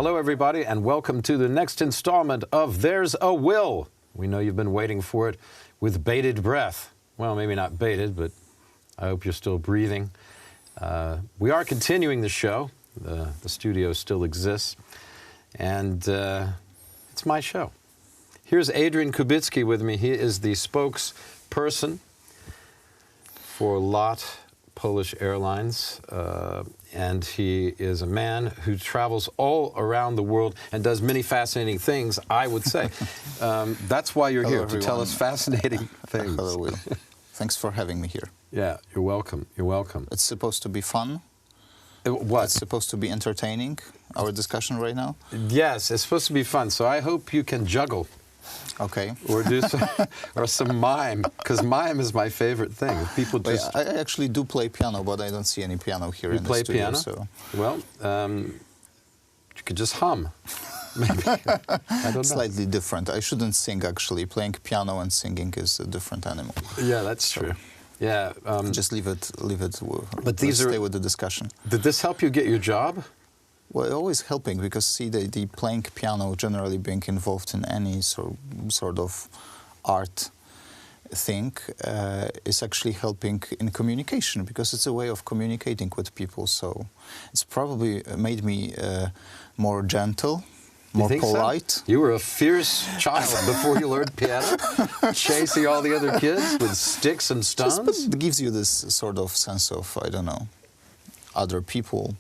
Hello, everybody, and welcome to the next installment of There's a Will. We know you've been waiting for it with bated breath. Well, maybe not bated, but I hope you're still breathing. We are continuing the show. The studio still exists, and it's my show. Here's ADRIAN KUBICKI with me. He is the spokesperson for LOT Polish Airlines, and he is a man who travels all around the world and does many fascinating things, I would say. That's why you're here, to tell us fascinating things. Hello, Will. Thanks for having me here. Yeah, you're welcome. You're welcome. It's supposed to be fun. What? It's supposed to be entertaining, our discussion right now. Yes, it's supposed to be fun, so I hope you can juggle. Okay. Or do some mime, because mime is my favorite thing. People just... I actually do play piano, but I don't see any piano here in the studio. You play piano? So. Well, you could just hum, maybe. I don't know. Slightly different. I shouldn't sing, actually. Playing piano and singing is a different animal. Yeah, that's true. Yeah. Just leave it. But stay with the discussion. Did this help you get your job? Well, always helping, because see, the playing piano, generally being involved in any sort of art thing, is actually helping in communication, because it's a way of communicating with people. So it's probably made me more gentle, more polite. So? You were a fierce child before you learned piano, chasing all the other kids with sticks and stones? But it gives you this sort of sense of, I don't know, other people.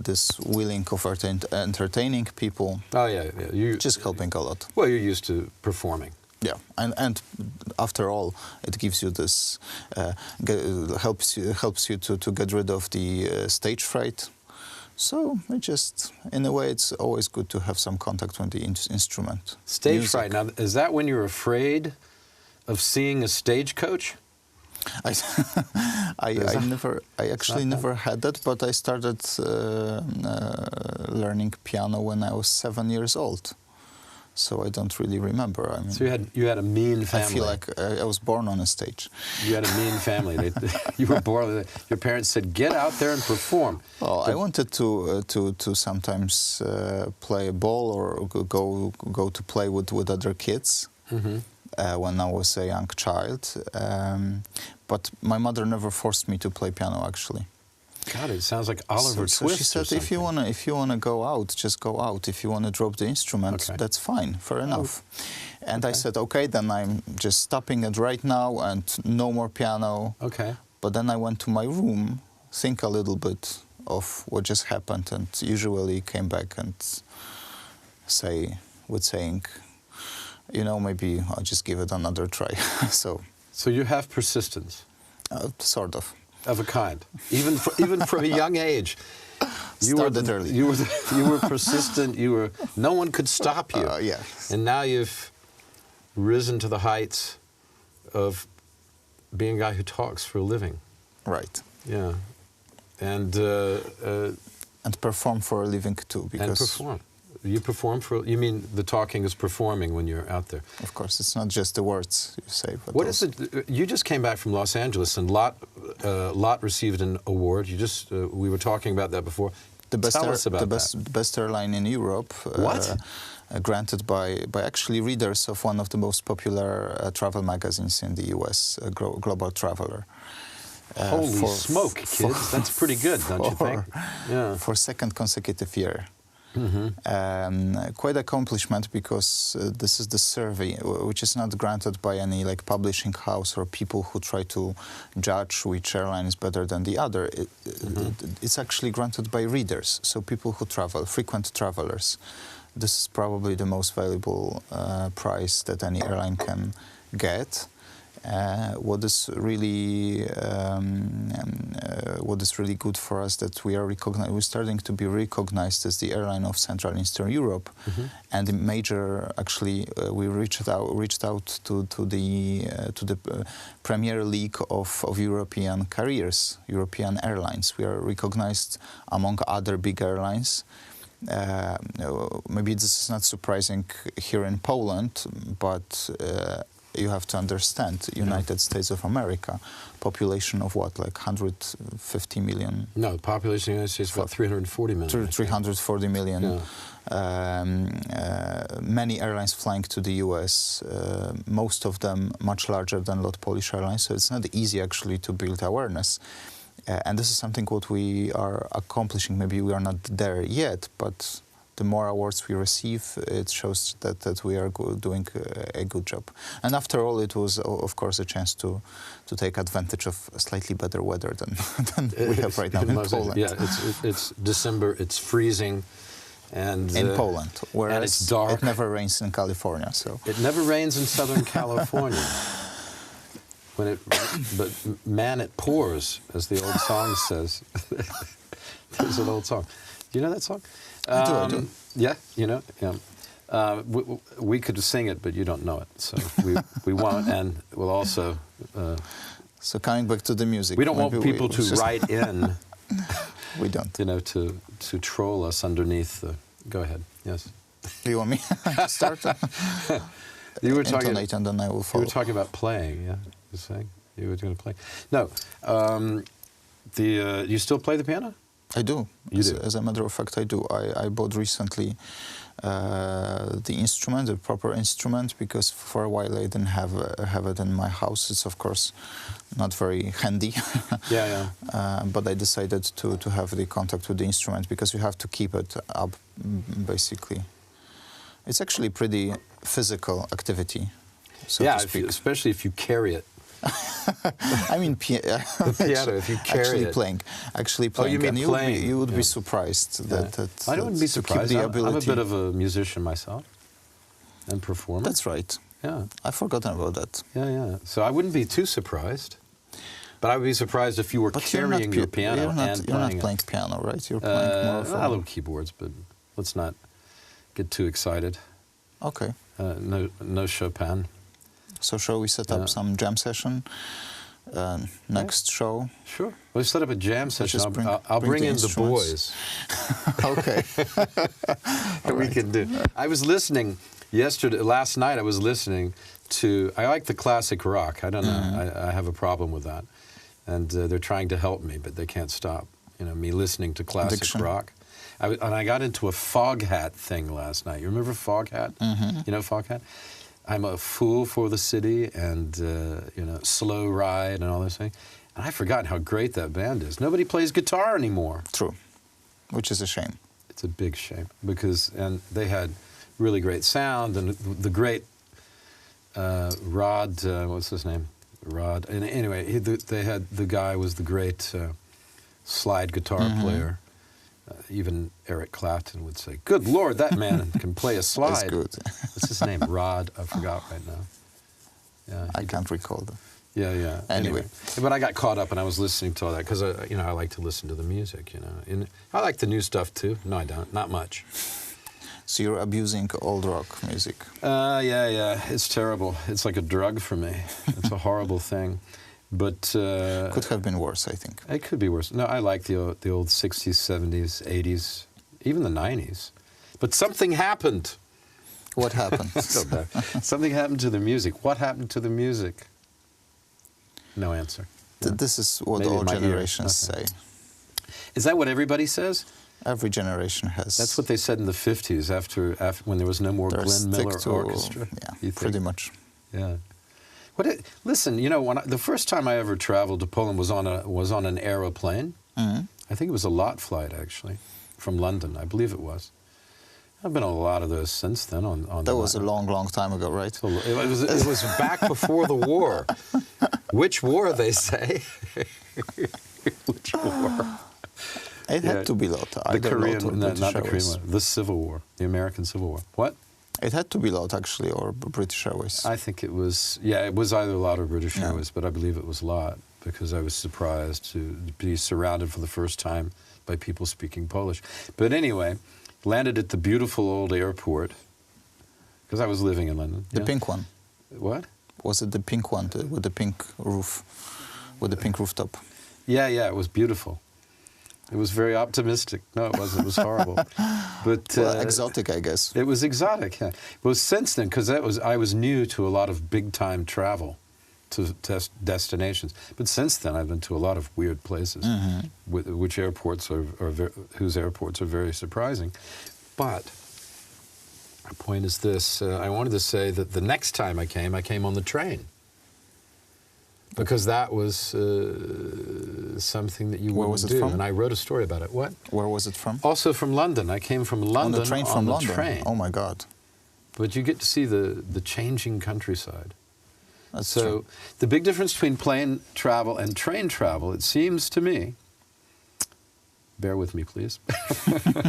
This willing of entertaining people. Oh yeah, yeah. Just helping a lot. Well, you're used to performing. Yeah, and after all, it gives you this helps you to get rid of the stage fright. So it just, in a way, it's always good to have some contact with the instrument. Stage fright. Now, is that when you're afraid of seeing a stagecoach? I actually never had that, but I started learning piano when I was 7 years old, so I don't really remember. I mean, so you had a mean family. I feel like I was born on a stage. You had a mean family. You were born. Your parents said, "Get out there and perform." Well, I wanted to sometimes play a ball or go to play with other kids. Mm-hmm. When I was a young child, but my mother never forced me to play piano. Actually, God, it sounds like Oliver Twist. So she said, if you wanna go out, just go out. If you wanna drop the instrument, that's fine, fair enough. And I said, okay, then I'm just stopping it right now, and no more piano. Okay. But then I went to my room, think a little bit of what just happened, and usually came back and saying, you know, maybe I'll just give it another try. So you have persistence, sort of a kind, even from a young age. You were persistent. No one could stop you. Yeah. And now you've risen to the heights of being a guy who talks for a living. Right. Yeah. And perform for a living too. Because and perform. You perform for, you mean the talking is performing when you're out there? Of course, it's not just the words you say. But what is it? You just came back from Los Angeles, and LOT received an award. You just, we were talking about that before. Tell us about that. The best airline in Europe. What? Granted by actually readers of one of the most popular travel magazines in the US, Global Traveler. Holy smoke, kids. That's pretty good, don't you think? Yeah. For second consecutive year. Mm-hmm. Quite accomplishment, because this is the survey, which is not granted by any publishing house or people who try to judge which airline is better than the other. It's actually granted by readers, so people who travel, frequent travelers. This is probably the most valuable prize that any airline can get. What is really good for us, that we're starting to be recognized as the airline of Central and Eastern Europe, and the major, actually, we reached out to the Premier League of European carriers, European airlines. We are recognized among other big airlines. Maybe this is not surprising here in Poland, but you have to understand, United States of America, population of what, like 150 million? No, the population of the United States is about 340 million. 340 million. Yeah. Many airlines flying to the US, most of them much larger than a lot of Polish airlines, so it's not easy actually to build awareness. And this is something what we are accomplishing. Maybe we are not there yet, but the more awards we receive, it shows that we are doing a good job. And after all, it was, of course, a chance to take advantage of slightly better weather than we have right now in Poland. Yeah, it's December, it's freezing. And, in Poland, whereas and it's dark. It never rains in California. So it never rains in Southern California. But man, it pours, as the old song says. There's an old song. Do you know that song? I do. Yeah, you know. Yeah. We could sing it, but you don't know it, so we won't, and we'll also. So coming back to the music, we don't want people to write in. We don't. You know, to troll us underneath the. Go ahead. Yes. Do you want me to start? You were talking. Intonate and then I will follow. You were talking about playing. Yeah. You're saying you were going to play. No. You still play the piano? I do. You do. As a matter of fact, I do. I bought recently the instrument, the proper instrument, because for a while I didn't have it in my house. It's of course not very handy. Yeah. But I decided to have the contact with the instrument because you have to keep it up, basically. It's actually pretty physical activity, so to speak. Especially if you carry it. I mean, the piano, if you carry actually playing. Oh, you mean playing? You would be surprised I wouldn't be surprised. I'm a bit of a musician myself and performer. That's right. Yeah. I've forgotten about that. Yeah. So I wouldn't be too surprised. But I would be surprised if you were carrying your piano and playing it. You're not playing piano, right? You're playing more of a little keyboards, but let's not get too excited. Okay. No Chopin. So shall we set up some jam session? Next show? Sure. We'll set up a jam session. I'll bring in the boys. Okay. We can do. I was listening last night I was listening to, I like the classic rock. I don't know. I have a problem with that. And they're trying to help me, but they can't stop, me listening to classic rock. And I got into a Foghat thing last night. You remember Foghat? You know Foghat? I'm a fool for the city and, Slow Ride and all those things. And I've forgotten how great that band is. Nobody plays guitar anymore. True, which is a shame. It's a big shame and they had really great sound and the great Rod, what's his name? Rod. And anyway, the guy was the great slide guitar player. Even Eric Clapton would say, "Good Lord, that man can play a slide." That's good. What's his name? Rod. I forgot right now. Yeah, I can't recall them. Yeah. Anyway, but I got caught up and I was listening to all that because I like to listen to the music. And I like the new stuff too. No, I don't. Not much. So you're abusing old rock music. Yeah. It's terrible. It's like a drug for me. It's a horrible thing. But could have been worse, I think. It could be worse. No, I like the old 60s, 70s, 80s, even the 90s. But something happened. What happened? Something happened to the music. What happened to the music? No answer. This is what maybe all generations say. Is that what everybody says? Every generation has. That's what they said in the 50s after when there was no more Glenn Miller Orchestra. Yeah, pretty much. Yeah. Listen, the first time I ever traveled to Poland was on an aeroplane. I think it was a lot flight actually, from London. I believe it was. I've been on a lot of those since then. That was a long time ago, right? It was back before the war. Which war, they say? Which war? It had to be LOT. The Korean, not the Korean one. The Civil War, the American Civil War. What? It had to be LOT, actually, or British Airways. I think it was, it was either LOT or British Airways, but I believe it was LOT because I was surprised to be surrounded for the first time by people speaking Polish. But anyway, landed at the beautiful old airport because I was living in London. The pink one. What? Was it the pink one with the pink roof, with the pink rooftop? Yeah, it was beautiful. It was very optimistic. No, it wasn't. It was horrible. But well, exotic, I guess. It was exotic. Yeah. Well, since then, because I was new to a lot of big-time travel to destinations. But since then, I've been to a lot of weird places, whose airports are very surprising. But my point is this: I wanted to say that the next time I came on the train. Because that was something that you wouldn't do. From? And I wrote a story about it. What? Where was it from? Also from London. I came from London on the train. From London. Oh my God! But you get to see the changing countryside. That's so true. The big difference between plane travel and train travel, it seems to me. Bear with me, please.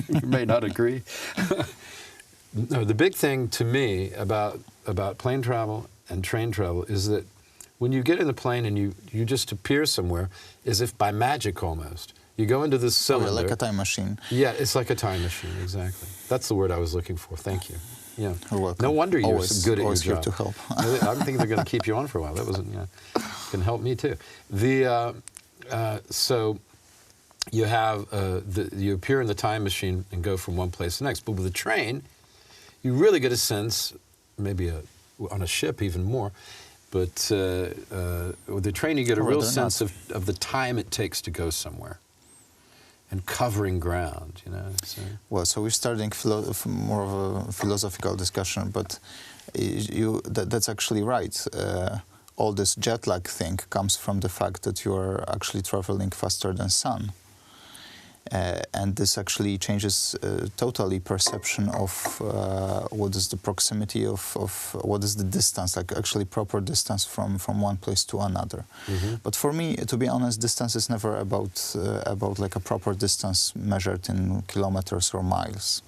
You may not agree. No, the big thing to me about plane travel and train travel is that when you get in the plane and you just appear somewhere, as if by magic almost. You go into this cylinder. Oh, like a time machine. Yeah, it's like a time machine, exactly. That's the word I was looking for. Thank you. Yeah. You're welcome. No wonder you're so good at your job. Here to help. I'm thinking they're going to keep you on for a while. That wasn't, can help me too. So you have, you appear in the time machine and go from one place to the next. But with a train, you really get a sense, maybe on a ship even more, but with the train, you get a real sense of the time it takes to go somewhere and covering ground, So. Well, so we're starting more of a philosophical discussion, but that's actually right. All this jet lag thing comes from the fact that you are actually traveling faster than sun. And this actually changes totally perception of what is the proximity of what is the distance, like actually proper distance from one place to another. But for me, to be honest, distance is never about like a proper distance measured in kilometers or miles.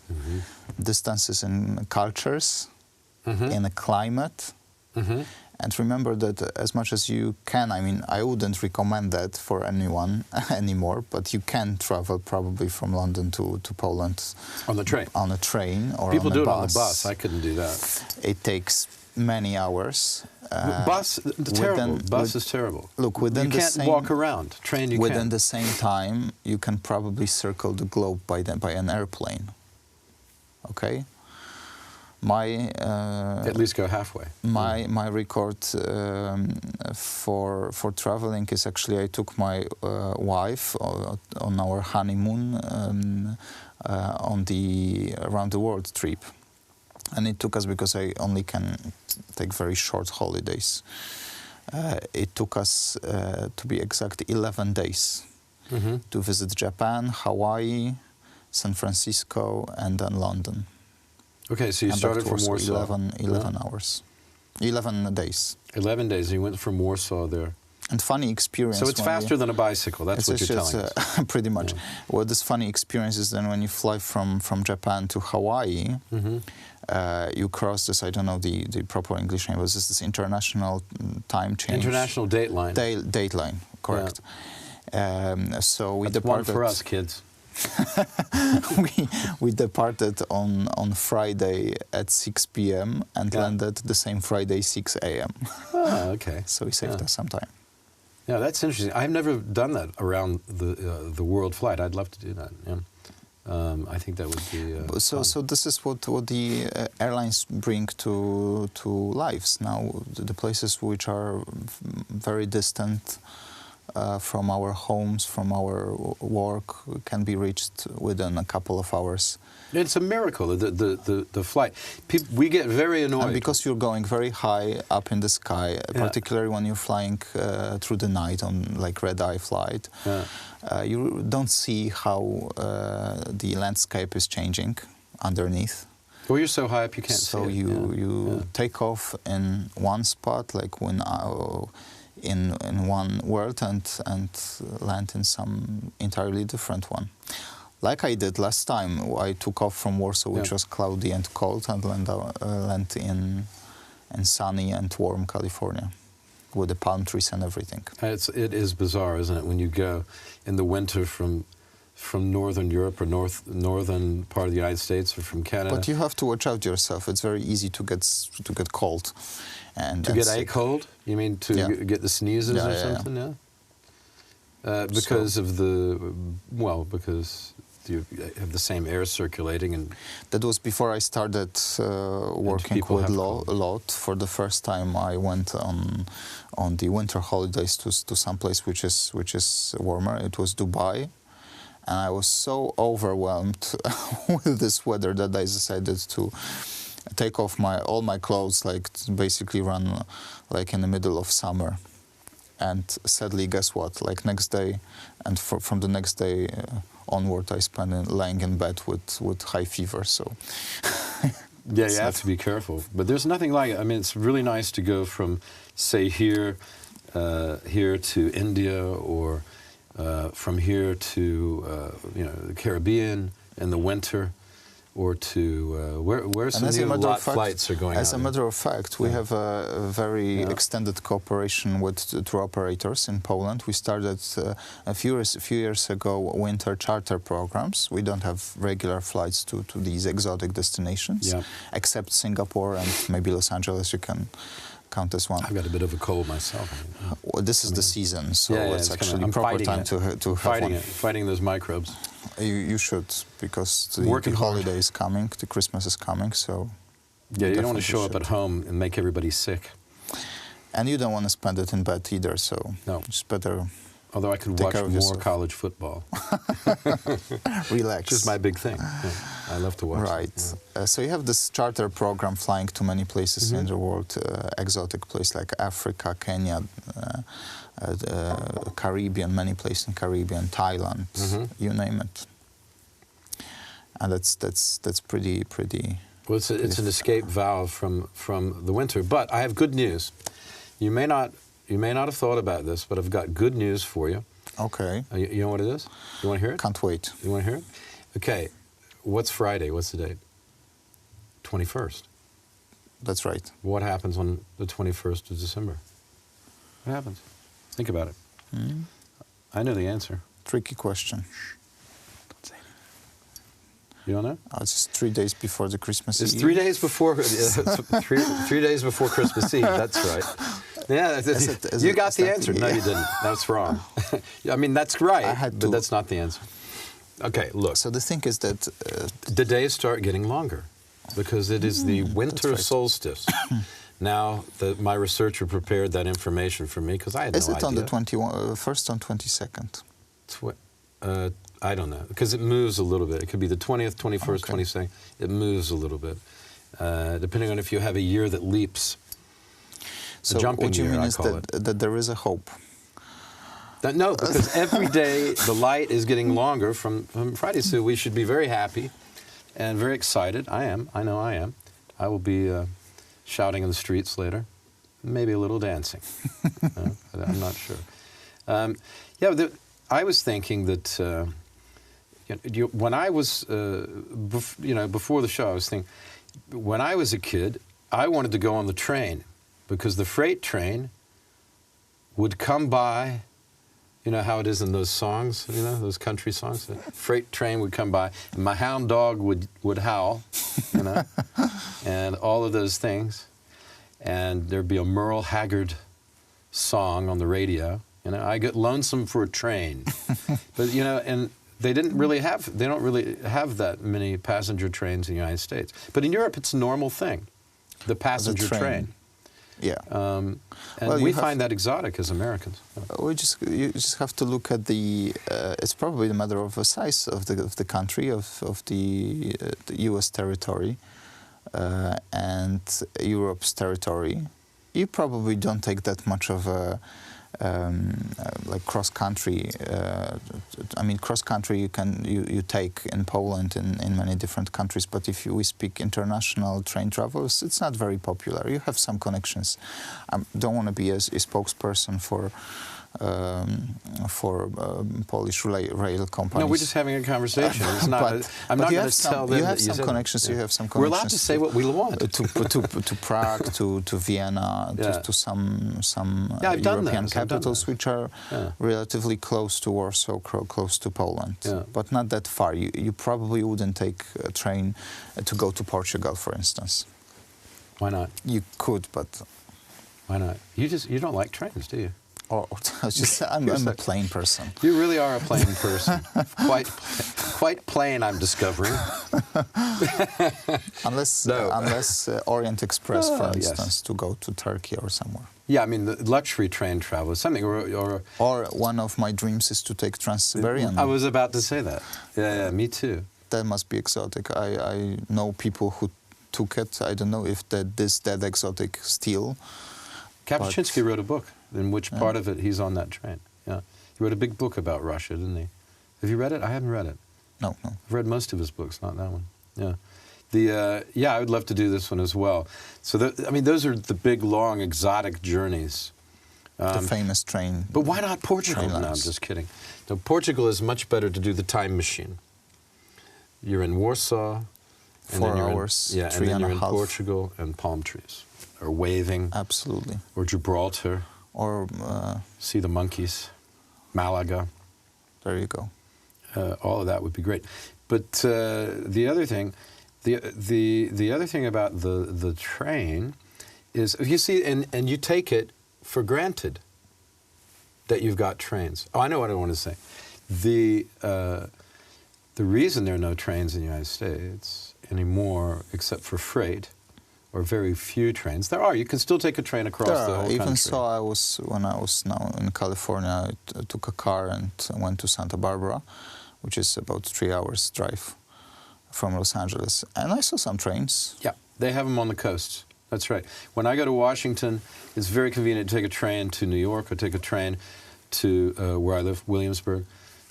Distance is in cultures, in a climate. And remember that as much as you can, I mean, I wouldn't recommend that for anyone anymore, but you can travel probably from London to Poland. On the train? On a train or People on a do it bus. on the bus. I couldn't do that. It takes many hours. Bus, terrible. Bus is terrible. Look, within you can't walk around. Train, you within can. the same time, you can probably circle the globe by an airplane. Okay? At least go halfway. My record for traveling is actually I took my wife on our honeymoon on the around the world trip, and it took us, because I only can take very short holidays. It took us, to be exact, 11 days to visit Japan, Hawaii, San Francisco, and then London. Okay, so you started from Warsaw. 11 hours. 11 days. 11 days, and you went from Warsaw there. And funny experience. So it's faster than a bicycle, that's what you're telling us. Pretty much. Yeah. Well, this funny experience is then when you fly from Japan to Hawaii, you cross this, I don't know the proper English name, but this international time change. International date line. Date line, correct. Yeah. So we departed. One for us, kids. we departed on Friday at 6 p.m. and landed the same Friday 6 a.m. Oh, okay. So we saved us some time. Yeah, that's interesting. I've never done that around the world flight. I'd love to do that. Yeah. I think that would be. So this is what the airlines bring to lives now. The places which are very distant from our homes, from our work, can be reached within a couple of hours. It's a miracle, the flight. We get very annoyed. And because you're going very high up in the sky, particularly when you're flying through the night on like red-eye flight, you don't see how the landscape is changing underneath. Well, you're so high up you can't see it. So you take off in one spot, like when in one world, and land in some entirely different one. Like I did last time, I took off from Warsaw, which was cloudy and cold, and land in sunny and warm California, with the palm trees and everything. It is bizarre, isn't it, when you go in the winter from northern Europe or northern part of the United States or from Canada. But you have to watch out yourself. It's very easy to get cold. And to get a cold? You mean to get the sneezes or something? Yeah. Because of because you have the same air circulating, and that was before I started working with LOT. For the first time, I went on the winter holidays to some place which is warmer. It was Dubai, and I was so overwhelmed with this weather that I decided to take off all my clothes, like basically run like in the middle of summer. And sadly, guess what? Like next day, and from the next day onward, I spent lying in bed with high fever. So yeah, you have to be careful. But there's nothing like it. I mean, it's really nice to go from, say, here to India, or from here to the Caribbean in the winter. Or to where some new lot flights are going. As a matter of fact, we have a very extended cooperation with tour operators in Poland. We started a few years ago winter charter programs. We don't have regular flights to these exotic destinations, except Singapore and maybe Los Angeles. You can count as one. I've got a bit of a cold myself. Well, this is the season, so it's actually proper time to have one. Fighting those microbes. You should, because the holiday is coming, the Christmas is coming, so... Yeah, you don't want to show up at home and make everybody sick. And you don't want to spend it in bed either, so it's better... Although I could watch more college football. Relax. Which is my big thing. Yeah, I love to watch. Right. So you have this charter program flying to many places in the world, exotic places like Africa, Kenya, Caribbean, many places in Caribbean, Thailand, you name it. And that's pretty. Well, it's an escape valve from the winter. But I have good news. You may not have thought about this, but I've got good news for you. Okay. You know what it is? You want to hear it? Can't wait. You want to hear it? Okay. What's Friday? What's the date? 21st. That's right. What happens on the 21st of December? What happens? Think about it. I know the answer. Tricky question. Don't say anything. You don't know? It's just 3 days before the Christmas Eve. It's 3 days before. 3 days before Christmas Eve. That's right. Yeah, you got the answer. No, you didn't. That's wrong. I mean, that's right, but that's not the answer. Okay, look. So the thing is that... the days start getting longer because it is the winter solstice. Now, my researcher prepared that information for me because I had no idea. Is it on the 21st and 22nd? I don't know, because it moves a little bit. It could be the 20th, 21st, 22nd. It moves a little bit, depending on if you have a year that leaps. So what you mean is that there is a hope? No, because every day the light is getting longer from Friday, so we should be very happy and very excited. I am. I know I am. I will be shouting in the streets later, maybe a little dancing. I'm not sure. I was thinking that when I was, before the show, I was thinking, when I was a kid, I wanted to go on the train because the freight train would come by. You know how it is in those songs, those country songs? The freight train would come by, and my hound dog would howl, and all of those things. And there'd be a Merle Haggard song on the radio. I get lonesome for a train. But, and they don't really have that many passenger trains in the United States. But in Europe, it's a normal thing, the passenger train. Yeah. And we find that exotic as Americans. You just have to look at it's probably a matter of the size of the country, of the U.S. territory and Europe's territory. You probably don't take that much of a like cross-country. Cross-country you take in Poland in many different countries, but if we speak international train travels, it's not very popular. You have some connections. I don't want to be a spokesperson for Polish rail companies. No, we're just having a conversation. It's not. I'm not going to tell them. You have some connections. You have some connections. We're allowed to say what we want. To Prague, to Vienna, to some European capitals which are relatively close to Warsaw, close to Poland, but not that far. You probably wouldn't take a train to go to Portugal, for instance. Why not? You could, but why not? You don't like trains, do you? Or just, I'm a plain person. You really are a plain person. Quite plain, I'm discovering. Unless Orient Express, for instance, yes. to go to Turkey or somewhere. Yeah, I mean, the luxury train travel is something, Or one of my dreams is to take Trans-Siberian. I was about to say that. Yeah, me too. That must be exotic. I know people who took it. I don't know if that exotic still. Kapuscinski wrote a book in which part of it he's on that train. Yeah, he wrote a big book about Russia, didn't he? Have you read it? I haven't read it. No. I've read most of his books, not that one. Yeah. I would love to do this one as well. So, I mean, those are the big, long, exotic journeys. The famous train. But why not Portugal? No, I'm just kidding. No, Portugal is much better to do the time machine. You're in Warsaw. And 4 hours, and then you're in Portugal, and palm trees are waving. Absolutely. Or Gibraltar. Or see the monkeys. Malaga. There you go. All of that would be great. But the other thing, the other thing about the train is, you see, and you take it for granted that you've got trains. Oh, I know what I want to say. The reason there are no trains in the United States anymore, except for freight, or very few trains. There are. You can still take a train across the whole country. Even so, when I was now in California, I took a car and went to Santa Barbara, which is about 3 hours drive from Los Angeles, and I saw some trains. Yeah, they have them on the coast. That's right. When I go to Washington, it's very convenient to take a train to New York or take a train to where I live, Williamsburg.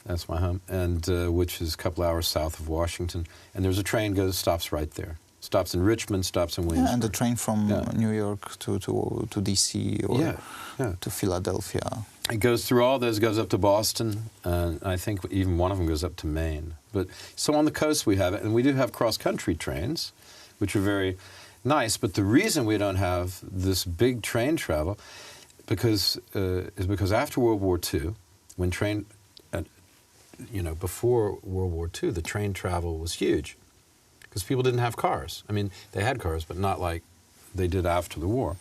That's my home, and which is a couple hours south of Washington. And there's a train stops right there. Stops in Richmond, stops in Williamsburg. Yeah, and the train from New York to D.C. or to Philadelphia. It goes through all those, goes up to Boston, and I think even one of them goes up to Maine. But so on the coast we have it, and we do have cross-country trains, which are very nice. But the reason we don't have this big train travel is because after World War II, when before World War II, the train travel was huge because people didn't have cars. I mean, they had cars, but not like they did after the war.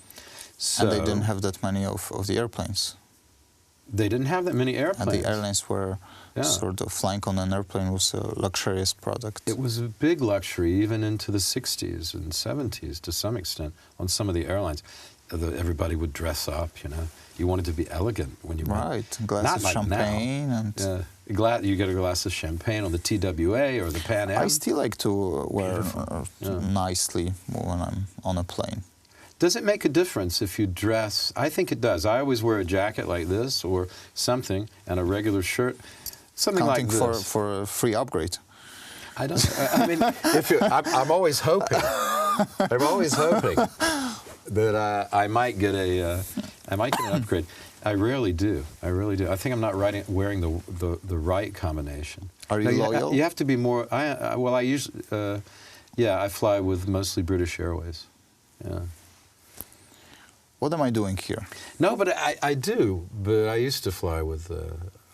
So, and they didn't have that many of the airplanes. They didn't have that many airplanes. And the airlines were sort of flying on an airplane was a luxurious product. It was a big luxury, even into the 60s and 70s to some extent, on some of the airlines. Everybody would dress up, You wanted to be elegant when you went. Right, a glass of champagne. You get a glass of champagne on the TWA or the Pan Am. I still like to wear nicely when I'm on a plane. Does it make a difference if you dress? I think it does. I always wear a jacket like this or something and a regular shirt, something like this. Counting for a free upgrade. I don't. I mean, I'm always hoping. I'm always hoping that I might get an upgrade. I rarely do. I really do. I think I'm not wearing the right combination. Are you loyal? You have to be more. I usually. I fly with mostly British Airways. Yeah. What am I doing here? No, but I do. But I used to fly with.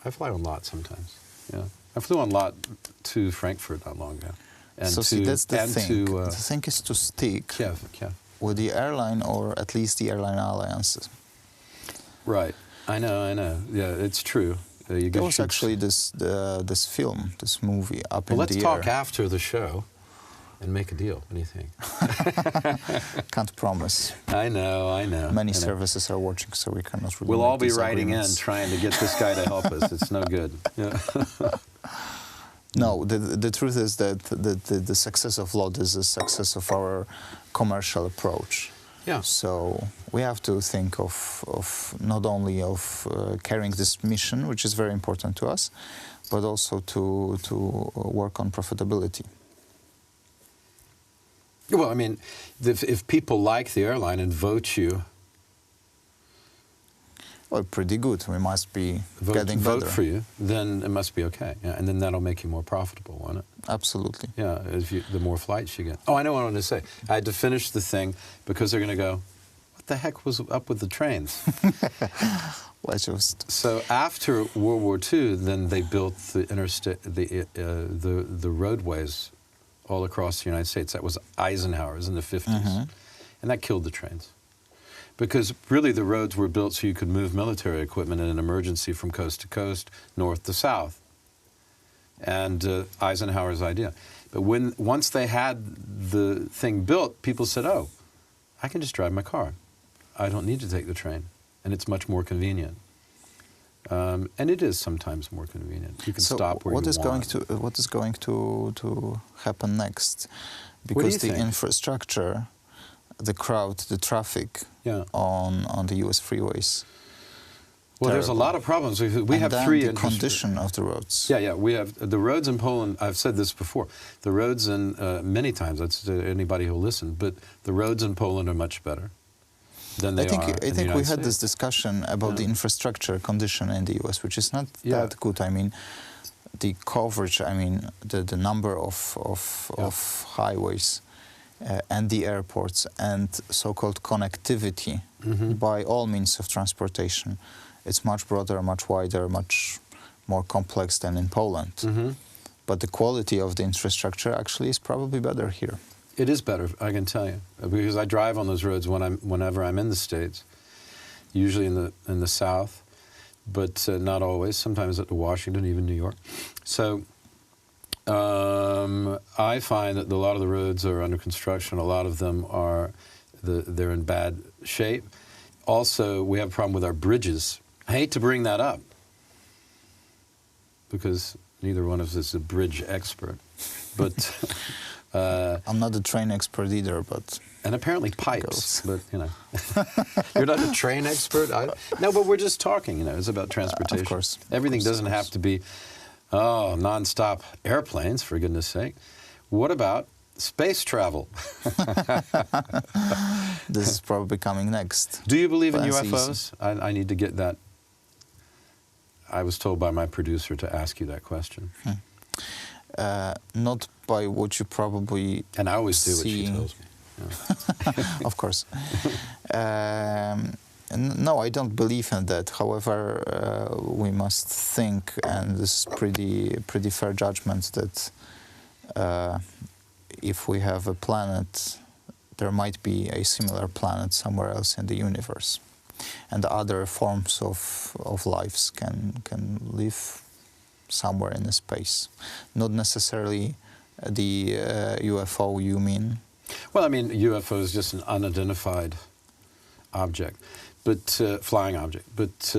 I fly on lot sometimes. Yeah, I flew on lot to Frankfurt not long ago. And so see, that's the thing. The thing is to stick with the airline, or at least the airline alliances. Right. I know. Yeah, it's true. There was actually this film, this movie, Up in the Air. Let's talk after the show and make a deal. What do you think? Can't promise. I know. Many services are watching, so we cannot really. We'll all be writing in trying to get this guy to help us. It's no good. Yeah. No, the truth is that the success of LOT is the success of our commercial approach. Yeah. So we have to think of not only of carrying this mission, which is very important to us, but also to work on profitability. Well, I mean, if people like the airline and vote you... Well, pretty good. We must be getting better. Vote for you, then it must be okay. Yeah, and then that'll make you more profitable, won't it? Absolutely. Yeah, the more flights you get. Oh, I know what I wanted to say. I had to finish the thing because they're going to go, what the heck was up with the trains? So after World War II, then they built the interstate, the roadways all across the United States. That was Eisenhower's in the 50s. And that killed the trains. Because really the roads were built so you could move military equipment in an emergency from coast to coast, north to south. And Eisenhower's idea. But once they had the thing built, people said, oh, I can just drive my car. I don't need to take the train. And it's much more convenient. And it is sometimes more convenient. You can stop where you want. What is going to happen next? What do you Because the think? infrastructure, the crowd, the traffic on the U.S. freeways. Well, there's a lot of problems. We have then three. The condition of the roads. Yeah. We have the roads in Poland. I've said this before. The roads in many times. That's to anybody who'll listen. But the roads in Poland are much better than they are. I think we had this discussion about the infrastructure condition in the U.S., which is not that good. I mean, the coverage. I mean, the number of highways and the airports and so-called connectivity by all means of transportation. It's much broader, much wider, much more complex than in Poland. But the quality of the infrastructure actually is probably better here. It is better, I can tell you, because I drive on those roads whenever I'm in the States, usually in the South, but not always. Sometimes at Washington, even New York. So I find that a lot of the roads are under construction. A lot of them they're in bad shape. Also, we have a problem with our bridges. I hate to bring that up because neither one of us is a bridge expert, but I'm not a train expert either, but and apparently pipes. But you know, you're not a train expert. No, but we're just talking. You know, it's about transportation. Of course, everything doesn't have to be non-stop airplanes, for goodness sake. What about space travel? This is probably coming next. Do you believe in UFOs? I need to get that. I was told by my producer to ask you that question. Not by what you probably And I always do what she tells me. Yeah. Of course. No, I don't believe in that. However, we must think, and this is pretty fair judgment, that if we have a planet, there might be a similar planet somewhere else in the universe, and other forms of lives can live somewhere in the space. Not necessarily the UFO you mean? Well, I mean, UFO is just an unidentified object, but flying object. But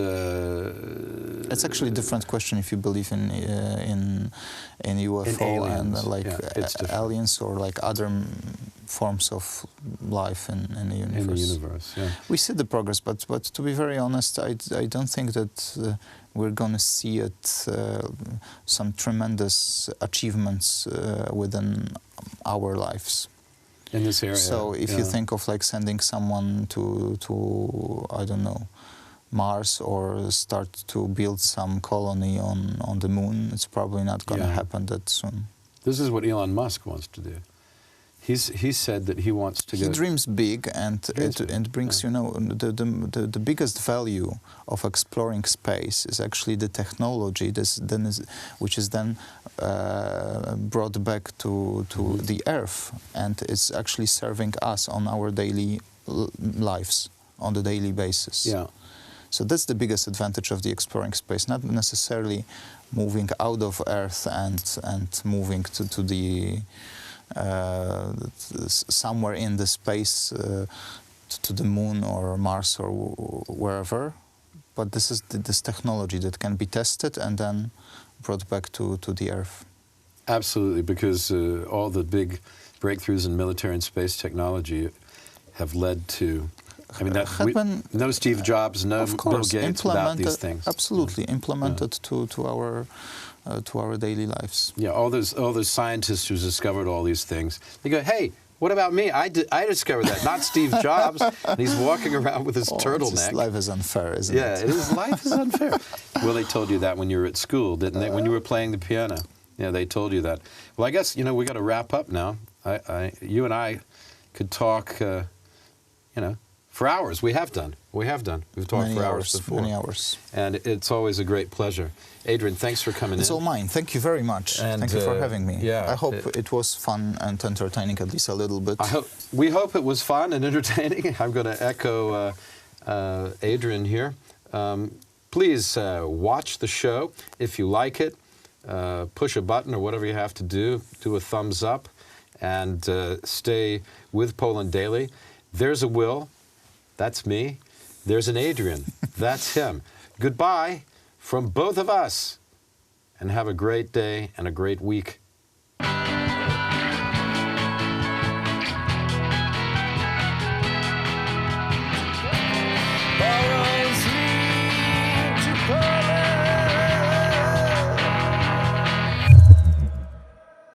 it's actually a different question if you believe in UFO aliens, and like aliens or like other forms of life in the universe. In the universe, yeah. We see the progress, but to be very honest, I don't think that we're going to see some tremendous achievements within our lives. In this area. So if you think of like sending someone to I don't know, Mars, or start to build some colony on the moon, it's probably not going to happen that soon. This is what Elon Musk wants to do. He said that he wants to. He dreams big, and it brings you know the biggest value of exploring space is actually the technology which is then brought back to the Earth, and it's actually serving us on our daily lives on the daily basis. Yeah. So that's the biggest advantage of the exploring space, not necessarily moving out of Earth and moving to the somewhere in the space to the moon or Mars or wherever, but this is this technology that can be tested and then brought back to the Earth. Absolutely, because all the big breakthroughs in military and space technology have led to. I mean, no Steve Jobs, no Bill Gates without these things. Absolutely, implemented to our daily lives. Yeah, all those scientists who discovered all these things, they go, hey, what about me? I discovered that, not Steve Jobs. And he's walking around with his turtleneck. Life is unfair, isn't it? Yeah, life is unfair. Well, they told you that when you were at school, didn't they? When you were playing the piano. Yeah, they told you that. Well, I guess, we got to wrap up now. You and I could talk, For hours, we have done. We have done. We've talked Many for hours hours, before. many hours. And it's always a great pleasure. Adrian, thanks for coming in. It's all mine. Thank you very much. And, thank you for having me. yeah, I hope it was fun and entertaining, at least a little bit. We hope it was fun and entertaining. I'm going to echo Adrian here. Please watch the show. If you like it, push a button or whatever you have to do. Do a thumbs up and stay with Poland Daily. There's a Will. That's me. There's an Adrian. That's him. Goodbye from both of us. And have a great day and a great week.